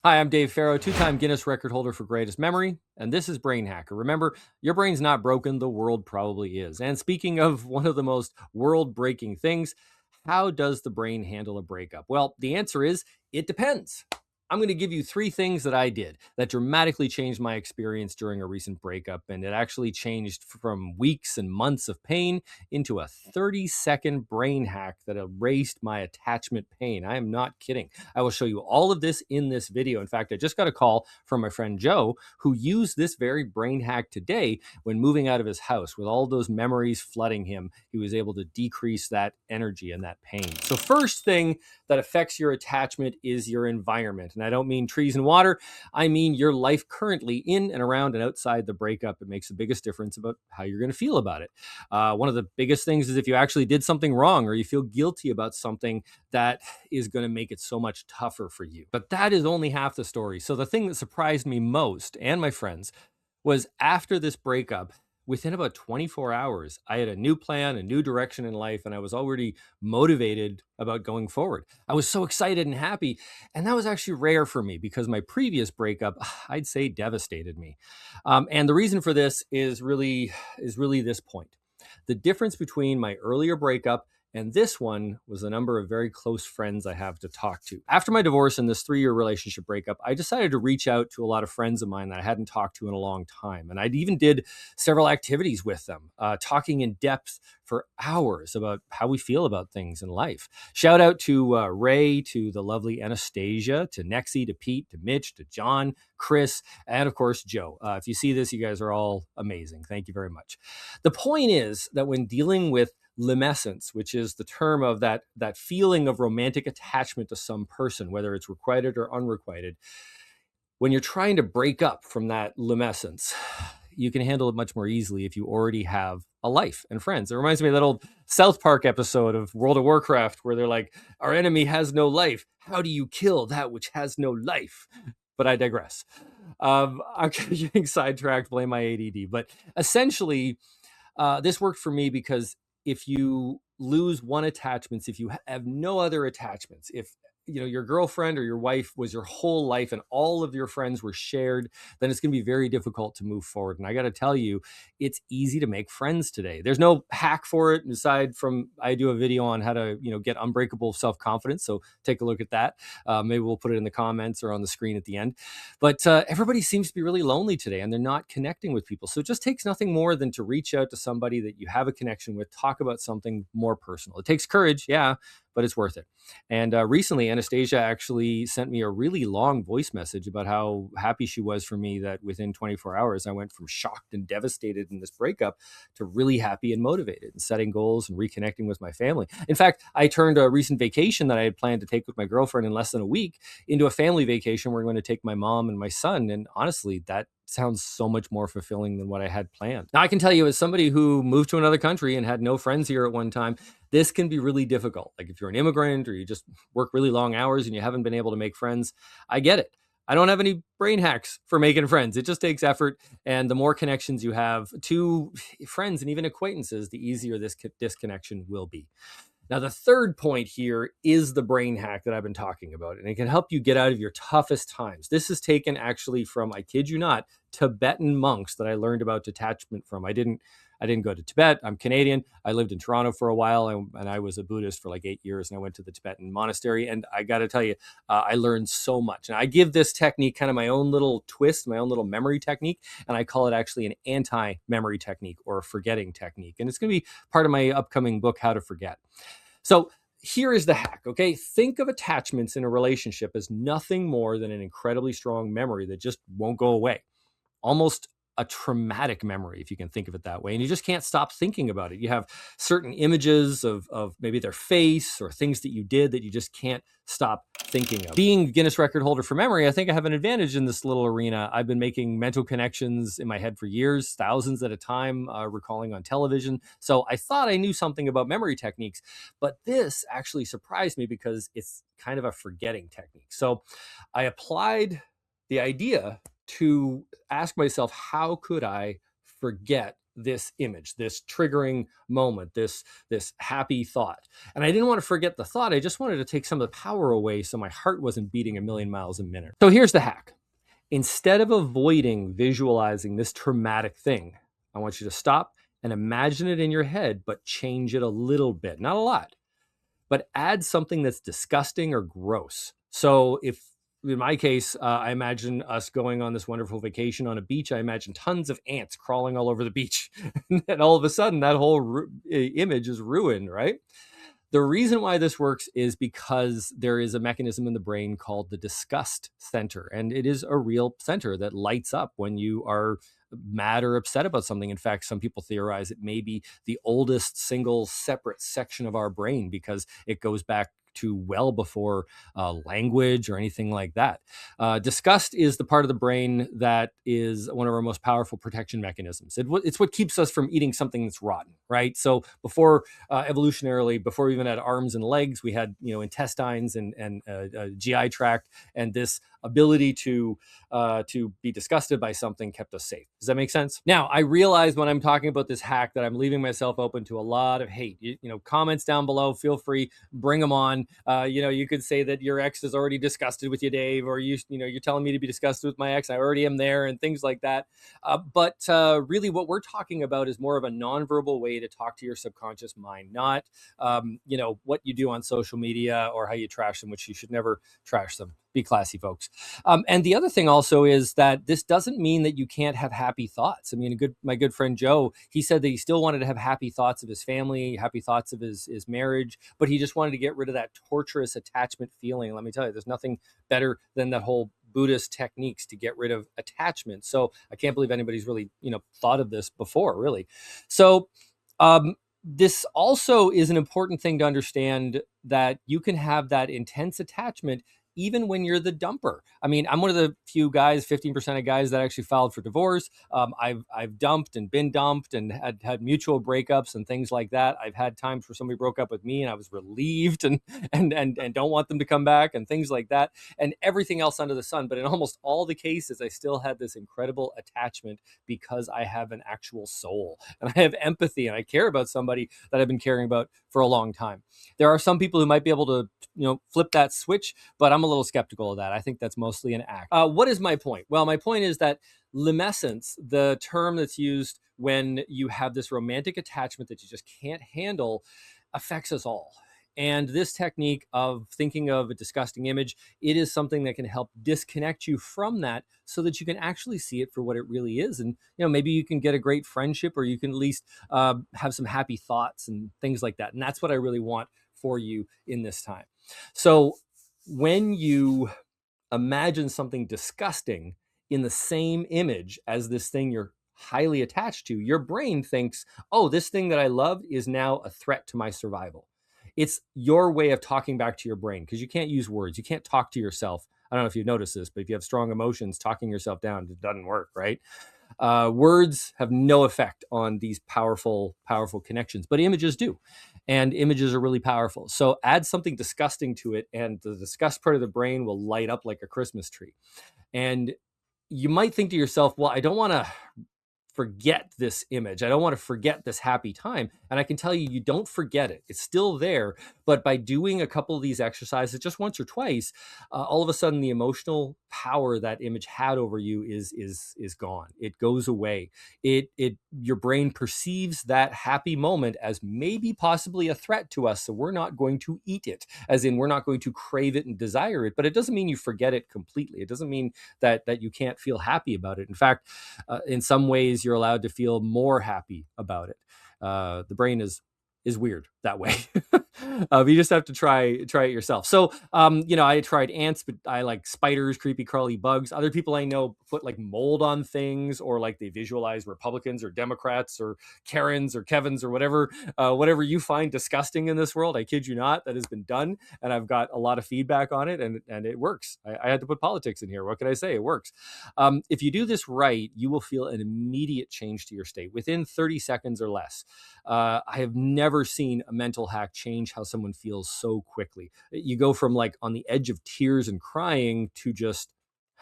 Hi, I'm Dave Farrow, two-time Guinness Record holder for greatest memory, and this is Brain Hacker. Remember, your brain's not broken, the world probably is. And speaking of one of the most world-breaking things, how does the brain handle a breakup? Well, the answer is it depends. I'm going to give you three things that I did that dramatically changed my experience during a recent breakup, and it actually changed from weeks and months of pain into a 30-second brain hack that erased my attachment pain. I am not kidding. I will show you all of this in this video. In fact, I just got a call from my friend Joe, who used this very brain hack today when moving out of his house. With all those memories flooding him, he was able to decrease that energy and that pain. So first thing that affects your attachment is your environment. And I don't mean trees and water. I mean your life currently in and around and outside the breakup. It makes the biggest difference about how you're going to feel about it. One of the biggest things is if you actually did something wrong or you feel guilty about something, that is going to make it so much tougher for you. But that is only half the story. So the thing that surprised me most and my friends was after this breakup, within about 24 hours, I had a new plan, a new direction in life, and I was already motivated about going forward. I was so excited and happy. And that was actually rare for me because my previous breakup, I'd say, devastated me. And the reason for this is really this point. The difference between my earlier breakup and this one was the number of very close friends I have to talk to. After my divorce and this 3-year relationship breakup, I decided to reach out to a lot of friends of mine that I hadn't talked to in a long time. And I even did several activities with them, talking in depth for hours about how we feel about things in life. Shout out to Ray, to the lovely Anastasia, to Nexie, to Pete, to Mitch, to John, Chris, and of course, Joe. If you see this, you guys are all amazing. Thank you very much. The point is that when dealing with limescence, which is the term of that feeling of romantic attachment to some person, whether it's requited or unrequited, when you're trying to break up from that limescence, you can handle it much more easily if you already have a life and friends. It reminds me of that old South Park episode of World of Warcraft where they're like, our enemy has no life. How do you kill that which has no life? But I digress. I'm getting sidetracked, blame my ADD. But essentially, this worked for me because if you lose one attachment, if you have no other attachments, if your girlfriend or your wife was your whole life and all of your friends were shared, then it's going to be very difficult to move forward. And I got to tell you, it's easy to make friends today. There's no hack for it aside from I do a video on how to get unbreakable self-confidence, so take a look at that. Maybe we'll put it in the comments or on the screen at the end. But everybody seems to be really lonely today and they're not connecting with people. So it just takes nothing more than to reach out to somebody that you have a connection with, talk about something more personal. It takes courage, yeah, but it's worth it. And recently, Anastasia actually sent me a really long voice message about how happy she was for me that within 24 hours, I went from shocked and devastated in this breakup to really happy and motivated and setting goals and reconnecting with my family. In fact, I turned a recent vacation that I had planned to take with my girlfriend in less than a week into a family vacation where I'm going to take my mom and my son. And honestly, that sounds so much more fulfilling than what I had planned. Now, I can tell you, as somebody who moved to another country and had no friends here at one time, this can be really difficult. Like if you're an immigrant or you just work really long hours and you haven't been able to make friends, I get it. I don't have any brain hacks for making friends. It just takes effort. And the more connections you have to friends and even acquaintances, the easier this disconnection will be. Now, the third point here is the brain hack that I've been talking about, and it can help you get out of your toughest times. This is taken actually from, I kid you not, Tibetan monks that I learned about detachment from. I didn't go to Tibet. I'm Canadian. I lived in Toronto for a while, and I was a Buddhist for like 8 years, and I went to the Tibetan monastery. And I got to tell you, I learned so much. And I give this technique kind of my own little twist, my own little memory technique, and I call it actually an anti-memory technique or a forgetting technique. And it's going to be part of my upcoming book, How to Forget. So here is the hack, okay? Think of attachments in a relationship as nothing more than an incredibly strong memory that just won't go away. Almost a traumatic memory, if you can think of it that way. And you just can't stop thinking about it. You have certain images of maybe their face or things that you did that you just can't stop thinking of. Being Guinness record holder for memory, I think I have an advantage in this little arena. I've been making mental connections in my head for years, thousands at a time, recalling on television. So I thought I knew something about memory techniques, but this actually surprised me because it's kind of a forgetting technique. So I applied the idea to ask myself, how could I forget this image, this triggering moment, this happy thought. And I didn't want to forget the thought. I just wanted to take some of the power away so my heart wasn't beating a million miles a minute. So here's the hack. Instead of avoiding visualizing this traumatic thing, I want you to stop and imagine it in your head, but change it a little bit, not a lot, but add something that's disgusting or gross. So if in my case, I imagine us going on this wonderful vacation on a beach. I imagine tons of ants crawling all over the beach. And all of a sudden, that whole image is ruined, right? The reason why this works is because there is a mechanism in the brain called the disgust center. And it is a real center that lights up when you are mad or upset about something. In fact, some people theorize it may be the oldest single separate section of our brain because it goes back to well before language or anything like that. Disgust is the part of the brain that is one of our most powerful protection mechanisms. It's what keeps us from eating something that's rotten, right? So before evolutionarily, before we even had arms and legs, we had intestines and GI tract, and this ability to be disgusted by something kept us safe. Does that make sense? Now, I realize when I'm talking about this hack that I'm leaving myself open to a lot of hate. Comments down below, feel free, bring them on. You could say that your ex is already disgusted with you, Dave, or you're telling me to be disgusted with my ex. I already am there, and things like that. But really, what we're talking about is more of a nonverbal way to talk to your subconscious mind, not what you do on social media or how you trash them, which you should never trash them. Be classy, folks. And the other thing also is that this doesn't mean that you can't have happy thoughts. I mean, my good friend Joe, he said that he still wanted to have happy thoughts of his family, happy thoughts of his marriage, but he just wanted to get rid of that torturous attachment feeling. Let me tell you, there's nothing better than that whole Buddhist techniques to get rid of attachment. So I can't believe anybody's really, thought of this before, really. So this also is an important thing to understand, that you can have that intense attachment even when you're the dumper. I mean, I'm one of the few guys, 15% of guys that actually filed for divorce. I've dumped and been dumped and had mutual breakups and things like that. I've had times where somebody broke up with me and I was relieved and don't want them to come back and things like that, and everything else under the sun. But in almost all the cases, I still had this incredible attachment because I have an actual soul and I have empathy and I care about somebody that I've been caring about for a long time. There are some people who might be able to, flip that switch, but I'm a little skeptical of that. I think that's mostly an act. What is my point? Well, my point is that limescence, the term that's used when you have this romantic attachment that you just can't handle, affects us all. And this technique of thinking of a disgusting image, it is something that can help disconnect you from that so that you can actually see it for what it really is. And, maybe you can get a great friendship, or you can at least have some happy thoughts and things like that. And that's what I really want for you in this time. So when you imagine something disgusting in the same image as this thing you're highly attached to, your brain thinks, oh, this thing that I love is now a threat to my survival. It's your way of talking back to your brain, because you can't use words. You can't talk to yourself. I don't know if you've noticed this, but if you have strong emotions, talking yourself down, it doesn't work, right? Words have no effect on these powerful connections, but images do. And images are really powerful. So add something disgusting to it, and the disgust part of the brain will light up like a Christmas tree. And you might think to yourself, well, I don't want to forget this image. I don't want to forget this happy time. And I can tell you, you don't forget it. It's still there. But by doing a couple of these exercises just once or twice, all of a sudden the emotional power that image had over you is gone. It goes away. Your brain perceives that happy moment as maybe possibly a threat to us. So we're not going to eat it, as in we're not going to crave it and desire it. But it doesn't mean you forget it completely. It doesn't mean that you can't feel happy about it. In fact, in some ways, you're allowed to feel more happy about it. The brain is weird that way. You just have to try it yourself. So, I tried ants, but I like spiders, creepy crawly bugs. Other people I know put like mold on things, or like they visualize Republicans or Democrats or Karens or Kevins or whatever you find disgusting in this world. I kid you not, that has been done, and I've got a lot of feedback on it, and it works. I had to put politics in here. What can I say? It works. If you do this right, you will feel an immediate change to your state within 30 seconds or less. I have never seen a mental hack change how someone feels so quickly. You go from like on the edge of tears and crying to just,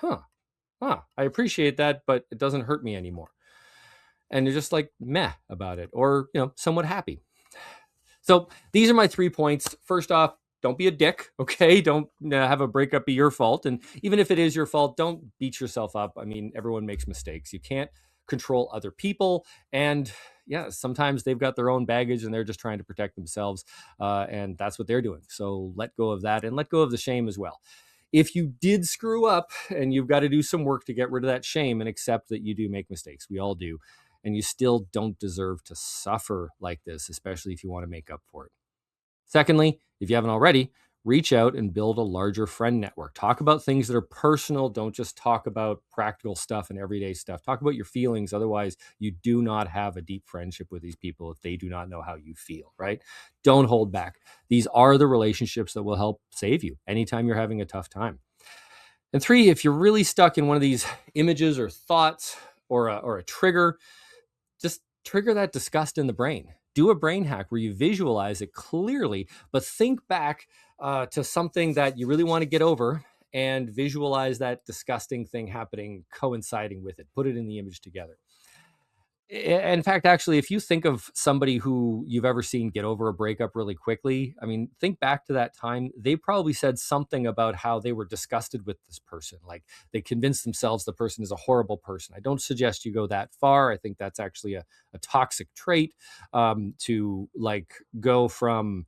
I appreciate that, but it doesn't hurt me anymore. and you're just like meh about it, or somewhat happy. So these are my 3 points. First off, don't be a dick, okay? Don't have a breakup be your fault. And even if it is your fault, don't beat yourself up. I mean, everyone makes mistakes. You can't control other people. And yeah, sometimes they've got their own baggage and they're just trying to protect themselves. And that's what they're doing. So let go of that and let go of the shame as well. If you did screw up, and you've got to do some work to get rid of that shame and accept that you do make mistakes, we all do, and you still don't deserve to suffer like this, especially if you want to make up for it. Secondly, if you haven't already, reach out and build a larger friend network. Talk about things that are personal. Don't just talk about practical stuff and everyday stuff. Talk about your feelings. Otherwise, you do not have a deep friendship with these people if they do not know how you feel, right? Don't hold back. These are the relationships that will help save you anytime you're having a tough time. And three, if you're really stuck in one of these images or thoughts or a trigger, just trigger that disgust in the brain. Do a brain hack where you visualize it clearly, but think back to something that you really want to get over and visualize that disgusting thing happening, coinciding with it. Put it in the image together. In fact, actually, if you think of somebody who you've ever seen get over a breakup really quickly, I mean, think back to that time. They probably said something about how they were disgusted with this person. Like they convinced themselves the person is a horrible person. I don't suggest you go that far. I think that's actually a toxic trait, to like go from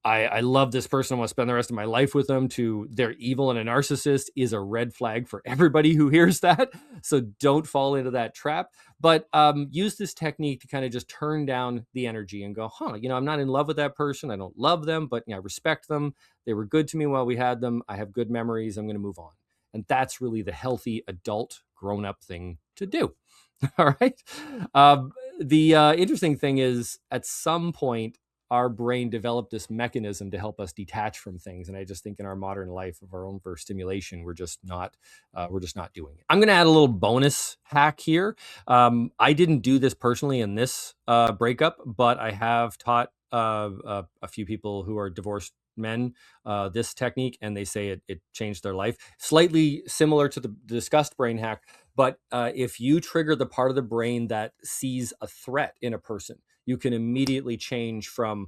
I love this person, I want to spend the rest of my life with them, to they're evil and a narcissist is a red flag for everybody who hears that. So don't fall into that trap. But use this technique to kind of just turn down the energy and go, I'm not in love with that person. I don't love them, but I respect them. They were good to me while we had them. I have good memories. I'm going to move on. And that's really the healthy adult grown up thing to do. All right. The interesting thing is, at some point, our brain developed this mechanism to help us detach from things, and I just think in our modern life of our own overstimulation, we're just not doing it. I'm going to add a little bonus hack here. I didn't do this personally in this breakup, but I have taught a few people who are divorced men this technique, and they say it changed their life. Slightly similar to the discussed brain hack, but if you trigger the part of the brain that sees a threat in a person, you can immediately change from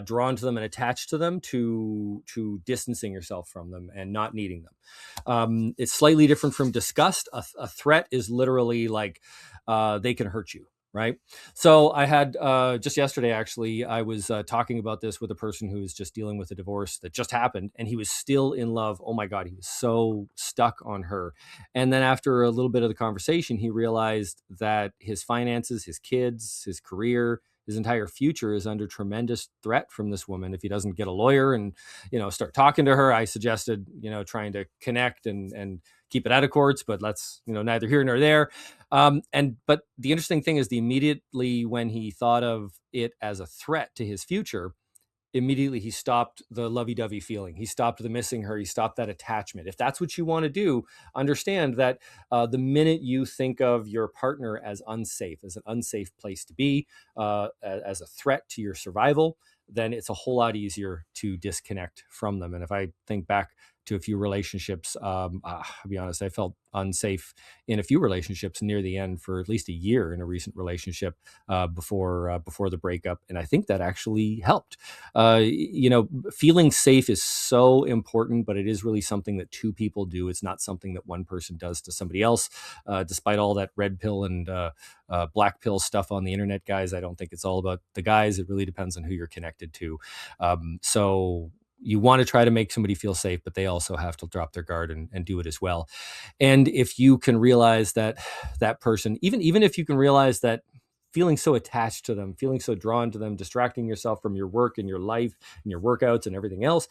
drawn to them and attached to them to distancing yourself from them and not needing them. It's slightly different from disgust. A threat is literally like they can hurt you. Right. So I had just yesterday, actually, I was talking about this with a person who was just dealing with a divorce that just happened, and he was still in love. Oh my God, he was so stuck on her. And then after a little bit of the conversation, he realized that his finances, his kids, his career, his entire future is under tremendous threat from this woman if he doesn't get a lawyer and start talking to her. I suggested trying to connect and keep it out of courts, but let's neither here nor there. But the interesting thing is, immediately when he thought of it as a threat to his future, immediately he stopped the lovey-dovey feeling. He stopped the missing her. He stopped that attachment. If that's what you want to do, understand that the minute you think of your partner as unsafe, as an unsafe place to be, as a threat to your survival, then it's a whole lot easier to disconnect from them. And if I think back to a few relationships, I'll be honest, I felt unsafe in a few relationships near the end for at least a year in a recent relationship before the breakup, and I think that actually helped. Feeling safe is so important, but it is really something that two people do. It's not something that one person does to somebody else. Despite all that red pill and black pill stuff on the internet, guys, I don't think it's all about the guys. It really depends on who you're connected to. So you want to try to make somebody feel safe, but they also have to drop their guard and do it as well. And if you can realize that that person, even if you can realize that feeling so attached to them, feeling so drawn to them, distracting yourself from your work and your life and your workouts and everything else,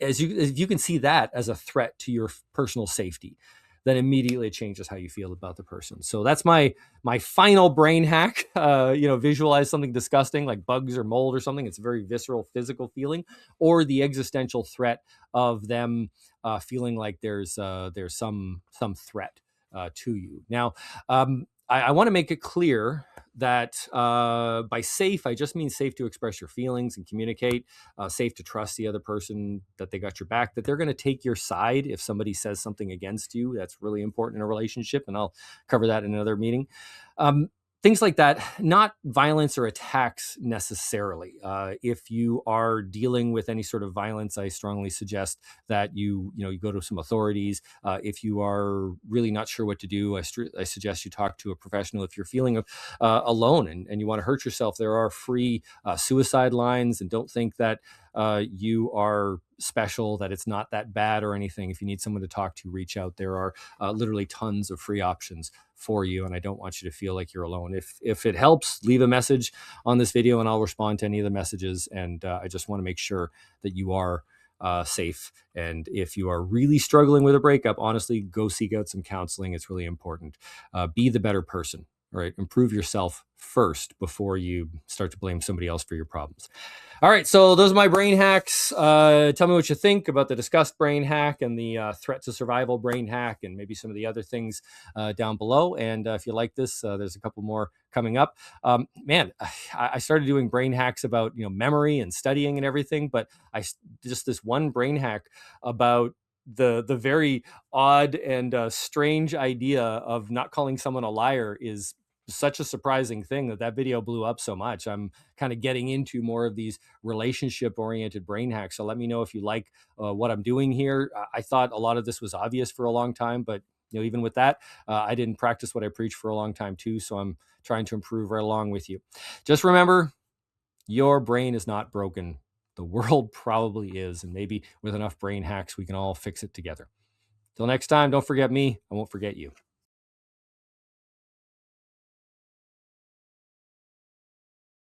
if you can see that as a threat to your personal safety, then immediately it changes how you feel about the person. So that's my final brain hack. Visualize something disgusting like bugs or mold or something. It's a very visceral, physical feeling, or the existential threat of them feeling like there's some threat to you. Now, I want to make it clear that by safe, I just mean safe to express your feelings and communicate, safe to trust the other person, that they got your back, that they're going to take your side if somebody says something against you. That's really important in a relationship, and I'll cover that in another meeting. things like that, not violence or attacks necessarily. If you are dealing with any sort of violence, I strongly suggest that you go to some authorities. If you are really not sure what to do, I suggest you talk to a professional. If you're feeling alone and you want to hurt yourself, there are free suicide lines, and don't think that you are special, that it's not that bad or anything. If you need someone to talk to, reach out. There are literally tons of free options for you, and I don't want you to feel like you're alone. If it helps, leave a message on this video and I'll respond to any of the messages. And I just want to make sure that you are safe. And if you are really struggling with a breakup, honestly, go seek out some counseling. It's really important. Be the better person. All right, improve yourself first before you start to blame somebody else for your problems. All right, so those are my brain hacks. Tell me what you think about the discussed brain hack and the threat to survival brain hack, and maybe some of the other things down below. And if you like this, there's a couple more coming up. Man, I started doing brain hacks about memory and studying and everything, but just this one brain hack about the very odd and strange idea of not calling someone a liar is such a surprising thing that video blew up so much. I'm kind of getting into more of these relationship oriented brain hacks. So let me know if you like what I'm doing here. I thought a lot of this was obvious for a long time, but even with that, I didn't practice what I preach for a long time too. So I'm trying to improve right along with you. Just remember, your brain is not broken. The world probably is. And maybe with enough brain hacks, we can all fix it together. Till next time, don't forget me. I won't forget you.